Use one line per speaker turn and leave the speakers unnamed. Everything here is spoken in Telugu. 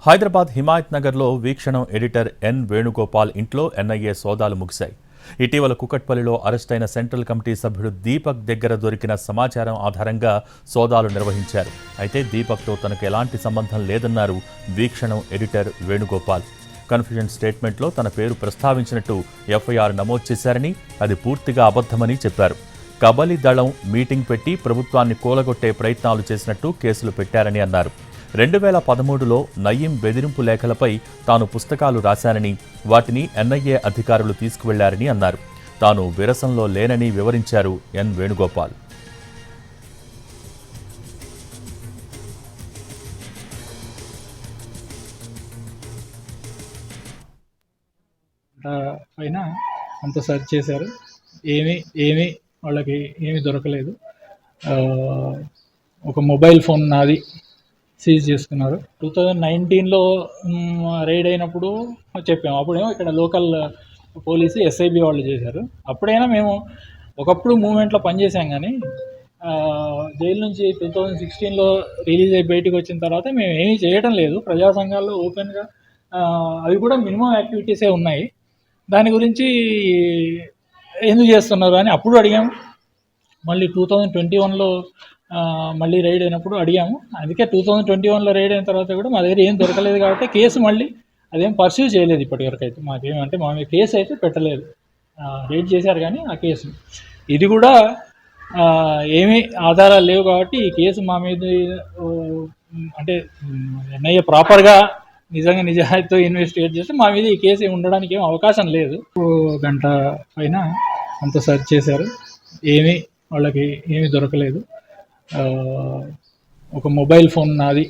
హైదరాబాద్ హిమాయత్ నగర్లో వీక్షణం ఎడిటర్ ఎన్ వేణుగోపాల్ ఇంట్లో ఎన్ఐఏ సోదాలు ముగిశాయి. ఇటీవల కుకట్పల్లిలో అరెస్టైన సెంట్రల్ కమిటీ సభ్యుడు దీపక్ దగ్గర దొరికిన సమాచారం ఆధారంగా సోదాలు నిర్వహించారు. అయితే దీపక్తో తనకు ఎలాంటి సంబంధం లేదన్నారు వీక్షణం ఎడిటర్ వేణుగోపాల్. కన్ఫ్యూజన్ స్టేట్మెంట్లో తన పేరు ప్రస్తావించినట్టు ఎఫ్ఐఆర్ నమోదు చేశారని, అది పూర్తిగా అబద్ధమని చెప్పారు. కబలి దళం మీటింగ్ పెట్టి ప్రభుత్వాన్ని కూలగొట్టే ప్రయత్నాలు చేసినట్టు కేసులు పెట్టారని అన్నారు. 2013లో నయీం బెదిరింపు లేఖలపై తాను పుస్తకాలు రాశానని, వాటిని ఎన్ఐఏ అధికారులు తీసుకువెళ్లారని అన్నారు. తాను విరసంలో లేనని వివరించారు ఎన్ వేణుగోపాల్.
పైన అంత సెర్చ్ చేశారు, ఏమీ వాళ్ళకి ఏమీ దొరకలేదు. ఒక మొబైల్ ఫోన్ నాది సీజ్ చేసుకున్నారు. 2019లో రైడ్ అయినప్పుడు చెప్పాము. అప్పుడేమో ఇక్కడ లోకల్ పోలీసు ఎస్ఐబి వాళ్ళు చేశారు. అప్పుడైనా మేము ఒకప్పుడు మూమెంట్లో పనిచేసాం, కానీ జైలు నుంచి 2016లో రిలీజ్ అయ్యి బయటకు వచ్చిన తర్వాత మేము ఏమీ చేయడం లేదు. ప్రజా సంఘాల్లో ఓపెన్గా అవి కూడా మినిమం యాక్టివిటీసే ఉన్నాయి. దాని గురించి ఎందుకు చేస్తున్నారు అని అప్పుడు అడిగాము. మళ్ళీ 2021లో మళ్ళీ రైడ్ అయినప్పుడు అడిగాము. అందుకే 2021లో రైడ్ అయిన తర్వాత కూడా మా దగ్గర ఏం దొరకలేదు కాబట్టి కేసు మళ్ళీ అదేం పర్సీవ్ చేయలేదు ఇప్పటివరకు. అయితే మాకేమంటే మా మీద కేసు అయితే పెట్టలేదు. రైడ్ చేశారు కానీ ఆ కేసు ఇది కూడా ఏమీ ఆధారాలు లేవు కాబట్టి ఈ కేసు మా మీద అంటే ఎన్ఐఏ ప్రాపర్గా నిజంగా నిజాయితీతో ఇన్వెస్టిగేట్ చేస్తే మా మీద ఈ కేసు ఉండడానికి ఏం అవకాశం లేదు. గంట పైన అంత సెర్చ్ చేశారు, వాళ్ళకి ఏమీ దొరకలేదు. ఒక మొబైల్ ఫోన్ నాది